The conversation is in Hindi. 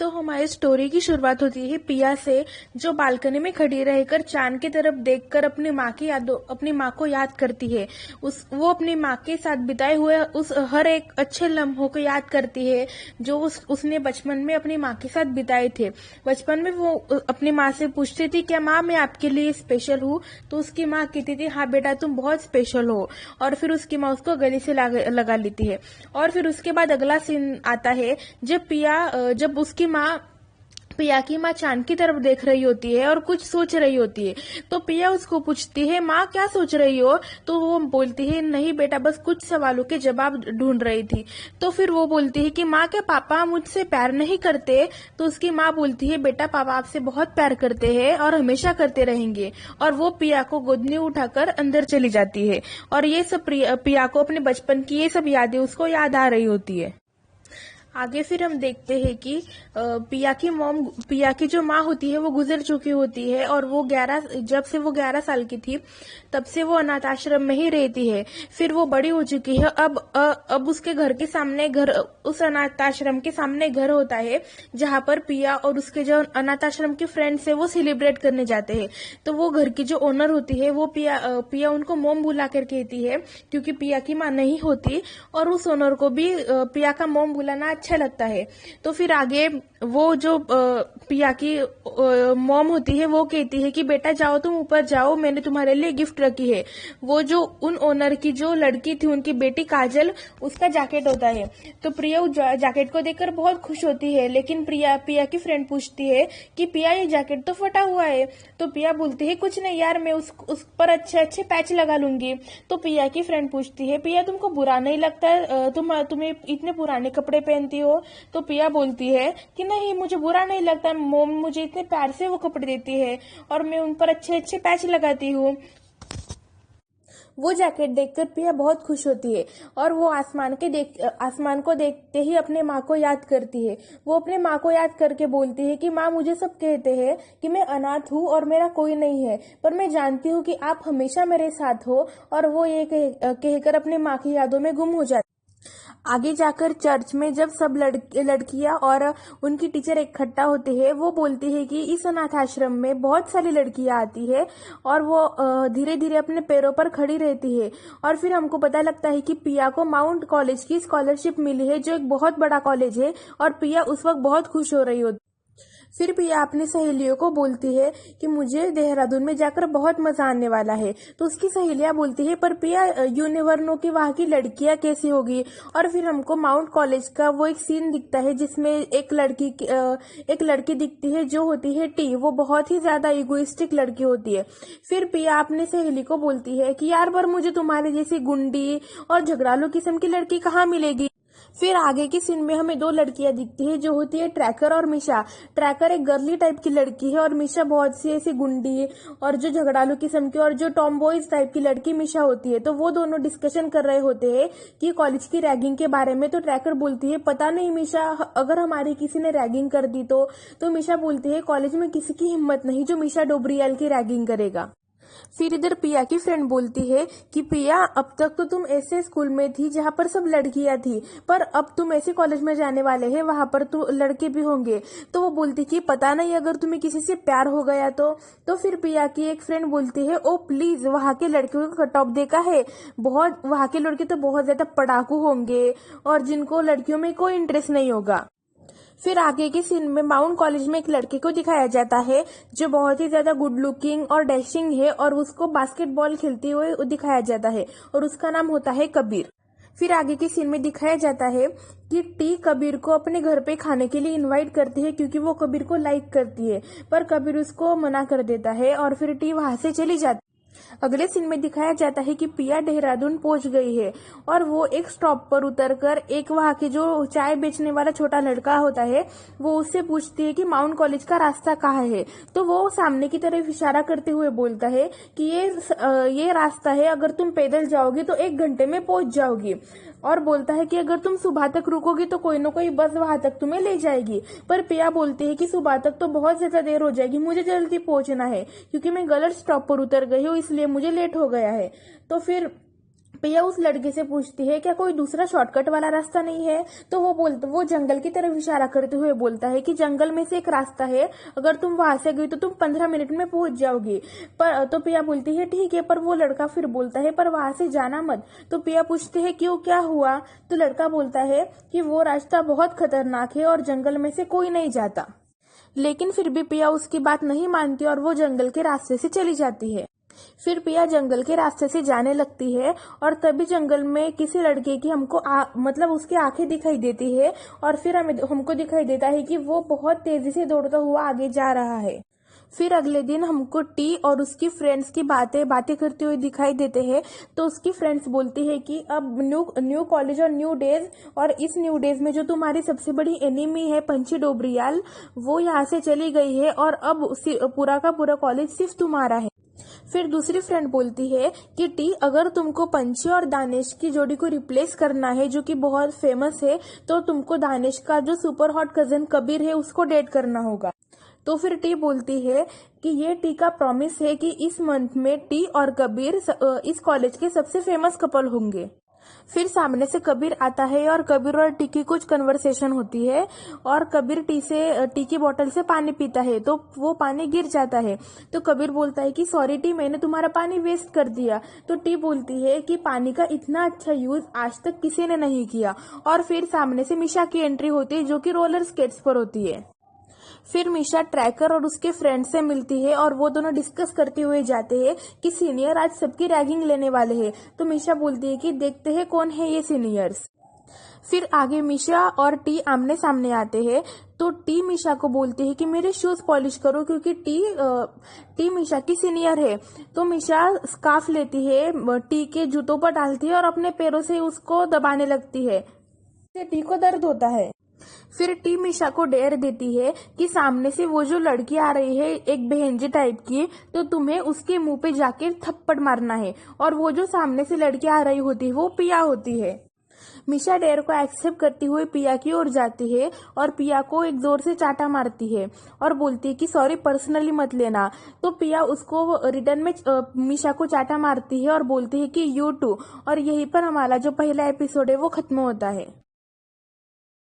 हमारी स्टोरी की शुरुआत होती है पिया से, जो बालकनी में खड़ी रहकर चांद की तरफ देखकर अपनी माँ को याद करती है। वो अपनी माँ के साथ बिताए हुए उस हर एक अच्छे लम्हों को याद करती है जो उसने बचपन में अपनी माँ के साथ बिताए थे। बचपन में वो अपनी माँ से पूछती थी, क्या माँ मैं आपके लिए स्पेशल हूँ? तो उसकी माँ कहती थी, हाँ बेटा तुम बहुत स्पेशल हो। और फिर उसकी माँ उसको गले से लगा लेती है। और फिर उसके बाद अगला सीन आता है जब उसकी पिया की माँ चांद की तरफ देख रही होती है और कुछ सोच रही होती है। तो पिया उसको पूछती है, माँ क्या सोच रही हो? तो वो बोलती है, नहीं बेटा बस कुछ सवालों के जवाब ढूंढ रही थी। तो फिर वो बोलती है कि माँ क्या पापा मुझसे प्यार नहीं करते? तो उसकी माँ बोलती है, बेटा पापा आपसे बहुत प्यार करते हैं और हमेशा करते रहेंगे। और वो पिया को गोद में उठाकर अंदर चली जाती है। और ये सब पिया को अपने बचपन की ये सब यादें उसको याद आ रही होती है। आगे फिर हम देखते हैं कि पिया की जो माँ होती है वो गुजर चुकी होती है। और जब से वो 11 साल की थी तब से वो अनाथ आश्रम में ही रहती है। फिर वो बड़ी हो चुकी है। अब उसके घर के सामने उस अनाथ आश्रम के सामने घर होता है, जहाँ पर पिया और उसके जो अनाथ आश्रम के फ्रेंड्स है वो सेलिब्रेट करने जाते हैं। तो वो घर की जो ओनर होती है वो पिया उनको मोम बुला कर कहती है, क्योंकि पिया की माँ नहीं होती। और उस ओनर को भी पिया का मोम बुलाना अच्छा लगता है। तो फिर आगे वो जो पिया की मॉम होती है वो कहती है कि बेटा जाओ तुम ऊपर जाओ, मैंने तुम्हारे लिए गिफ्ट रखी है। वो जो उन ओनर की जो लड़की थी, उनकी बेटी काजल, उसका जैकेट होता है। तो प्रिया उस जैकेट को देखकर बहुत खुश होती है। लेकिन पिया की फ्रेंड पूछती है कि पिया ये जैकेट तो फटा हुआ है। तो पिया बोलती है, कुछ नहीं यार, मैं उस पर अच्छे अच्छे पैच लगा लूंगी। तो पिया की फ्रेंड पूछती है, पिया तुमको बुरा नहीं लगता तुम्हें इतने पुराने कपड़े पहनती हो? तो पिया बोलती है कि नहीं मुझे बुरा नहीं लगता, मोम मुझे इतने प्यार से वो कपड़े देती है और मैं उन पर अच्छे अच्छे पैच लगाती हूँ। वो जैकेट देखकर पिया बहुत खुश होती है और वो आसमान को देखते ही अपने माँ को याद करती है। वो अपने माँ को याद करके बोलती है कि माँ मुझे सब कहते हैं कि मैं अनाथ हूँ और मेरा कोई नहीं है, पर मैं जानती हूँ कि आप हमेशा मेरे साथ हो। और वो ये कहकर अपने माँ की यादों में गुम हो जाती है। आगे जाकर चर्च में जब सब लड़कियां और उनकी टीचर इकट्ठा होते हैं, वो बोलती है कि इस अनाथ आश्रम में बहुत सारी लड़कियां आती है और वो धीरे धीरे अपने पैरों पर खड़ी रहती है। और फिर हमको पता लगता है कि पिया को माउंट कॉलेज की स्कॉलरशिप मिली है, जो एक बहुत बड़ा कॉलेज है। और पिया उस वक्त बहुत खुश हो रही होती। फिर पिया अपनी सहेलियों को बोलती है कि मुझे देहरादून में जाकर बहुत मजा आने वाला है। तो उसकी सहेलियां बोलती है, पर पिया यू नेवर नो कि वहाँ की लड़कियां कैसी होगी। और फिर हमको माउंट कॉलेज का वो एक सीन दिखता है जिसमें एक लड़की दिखती है जो होती है टी। वो बहुत ही ज्यादा इगोइस्टिक लड़की होती है। फिर पिया अपनी सहेली को बोलती है कि यार पर मुझे तुम्हारे जैसी गुंडी और झगड़ालू किस्म की लड़की कहाँ मिलेगी। फिर आगे की सीन में हमें दो लड़कियां दिखती है जो होती है ट्रैकर और मिशा। ट्रैकर एक गर्ली टाइप की लड़की है और मिशा बहुत सी ऐसी गुंडी और जो झगड़ालू किस्म की और जो टॉम बॉयज टाइप की लड़की मिशा होती है। तो वो दोनों डिस्कशन कर रहे होते हैं कि कॉलेज की रैगिंग के बारे में। तो ट्रैकर बोलती है, पता नहीं मिशा, अगर हमारी किसी ने रैगिंग कर दी तो मिशा बोलती है, कॉलेज में किसी की हिम्मत नहीं जो मिशा डोबरियाल की रैगिंग करेगा। फिर इधर पिया की फ्रेंड बोलती है कि पिया अब तक तो तुम ऐसे स्कूल में थी जहाँ पर सब लड़कियां थी, पर अब तुम ऐसे कॉलेज में जाने वाले हैं वहां पर तो लड़के भी होंगे। तो वो बोलती कि पता नहीं अगर तुम्हें किसी से प्यार हो गया तो फिर पिया की एक फ्रेंड बोलती है, ओ प्लीज वहां के लड़कियों का कट ऑफ देखा है, बहुत वहां के लड़के तो बहुत ज्यादा पढ़ाकू होंगे और जिनको लड़कियों में कोई इंटरेस्ट नहीं होगा। फिर आगे के सीन में माउंट कॉलेज में एक लड़के को दिखाया जाता है जो बहुत ही ज्यादा गुड लुकिंग और डैशिंग है और उसको बास्केटबॉल खेलते हुए दिखाया जाता है और उसका नाम होता है कबीर। फिर आगे के सीन में दिखाया जाता है कि टी कबीर को अपने घर पे खाने के लिए इनवाइट करती है क्योंकि वो कबीर को लाइक करती है, पर कबीर उसको मना कर देता है और फिर टी वहां से चली जाती है। अगले सीन में दिखाया जाता है कि पिया देहरादून पहुंच गई है और वो एक स्टॉप पर उतरकर एक वहां के जो चाय बेचने वाला छोटा लड़का होता है वो उससे पूछती है कि माउंट कॉलेज का रास्ता कहाँ है। तो वो सामने की तरफ इशारा करते हुए बोलता है कि ये रास्ता है, अगर तुम पैदल जाओगी तो 1 घंटे में पहुंच जाओगी। और बोलता है कि अगर तुम सुबह तक रुकोगी तो कोई ना कोई बस वहां तक तुम्हें ले जाएगी। पर पिया बोलती है कि सुबह तक तो बहुत ज्यादा देर हो जाएगी, मुझे जल्दी पहुंचना है क्योंकि मैं गलत स्टॉप पर उतर गई हूँ, इसलिए मुझे लेट हो गया है। तो फिर पिया उस लड़के से पूछती है क्या कोई दूसरा शॉर्टकट वाला रास्ता नहीं है। तो वो जंगल की तरफ इशारा करते हुए बोलता है कि जंगल में से एक रास्ता है, अगर तुम वहां से गई तो तुम 15 मिनट में पहुंच जाओगी। पर तो पिया बोलती है ठीक है, पर वो लड़का फिर बोलता है पर वहां से जाना मत। तो पिया पूछती है क्यों, क्या हुआ। तो लड़का बोलता है कि वो रास्ता बहुत खतरनाक है और जंगल में से कोई नहीं जाता। लेकिन फिर भी पिया उसकी बात नहीं मानती और वो जंगल के रास्ते से चली जाती है। फिर पिया जंगल के रास्ते से जाने लगती है और तभी जंगल में किसी लड़के की मतलब उसकी आंखें दिखाई देती है और फिर हमको दिखाई देता है कि वो बहुत तेजी से दौड़ता हुआ आगे जा रहा है। फिर अगले दिन हमको टी और उसकी फ्रेंड्स की बातें करते हुए दिखाई देते हैं। तो उसकी फ्रेंड्स बोलती है कि अब न्यू कॉलेज और न्यू डेज, और इस न्यू डेज में जो तुम्हारी सबसे बड़ी एनिमी है पंछी डोबरियाल, वो यहाँ से चली गई है और अब पूरा का पूरा कॉलेज सिर्फ तुम्हारा है। फिर दूसरी फ्रेंड बोलती है कि टी, अगर तुमको पंछी और दानिश की जोड़ी को रिप्लेस करना है जो कि बहुत फेमस है, तो तुमको दानिश का जो सुपर हॉट कजन कबीर है उसको डेट करना होगा। तो फिर टी बोलती है कि ये टी का प्रॉमिस है कि इस मंथ में टी और कबीर इस कॉलेज के सबसे फेमस कपल होंगे। फिर सामने से कबीर आता है और कबीर और टी की कुछ कन्वर्सेशन होती है और कबीर टी की बोतल से पानी पीता है तो वो पानी गिर जाता है। तो कबीर बोलता है कि सॉरी टी, मैंने तुम्हारा पानी वेस्ट कर दिया। तो टी बोलती है कि पानी का इतना अच्छा यूज आज तक किसी ने नहीं किया। और फिर सामने से मिशा की एंट्री होती है जो कि रोलर स्केट्स पर होती है। फिर मिशा ट्रैकर और उसके फ्रेंड से मिलती है और वो दोनों डिस्कस करते हुए जाते हैं कि सीनियर आज सबकी रैगिंग लेने वाले हैं। तो मिशा बोलती है कि देखते हैं कौन है ये सीनियर्स। फिर आगे मिशा और टी आमने सामने आते हैं। तो टी मिशा को बोलती है कि मेरे शूज पॉलिश करो, क्योंकि टी मिशा की सीनियर है। तो मिशा स्कार्फ लेती है, टी के जूतों पर डालती है और अपने पैरों से उसको दबाने लगती है। टी को दर्द होता है। फिर टी मिशा को डेयर देती है कि सामने से वो जो लड़की आ रही है एक बहनजी टाइप की, तो तुम्हें उसके मुंह पे जाके थप्पड़ मारना है। और वो जो सामने से लड़की आ रही होती है वो पिया होती है। मिशा डेयर को एक्सेप्ट करती हुई पिया की ओर जाती है और पिया को एक जोर से चाटा मारती है और बोलती है कि सॉरी, पर्सनली मत लेना। तो पिया उसको रिटर्न में मिशा को चाटा मारती है और बोलती है कि यू टू। और यहीं पर हमारा जो पहला एपिसोड है वो खत्म होता है।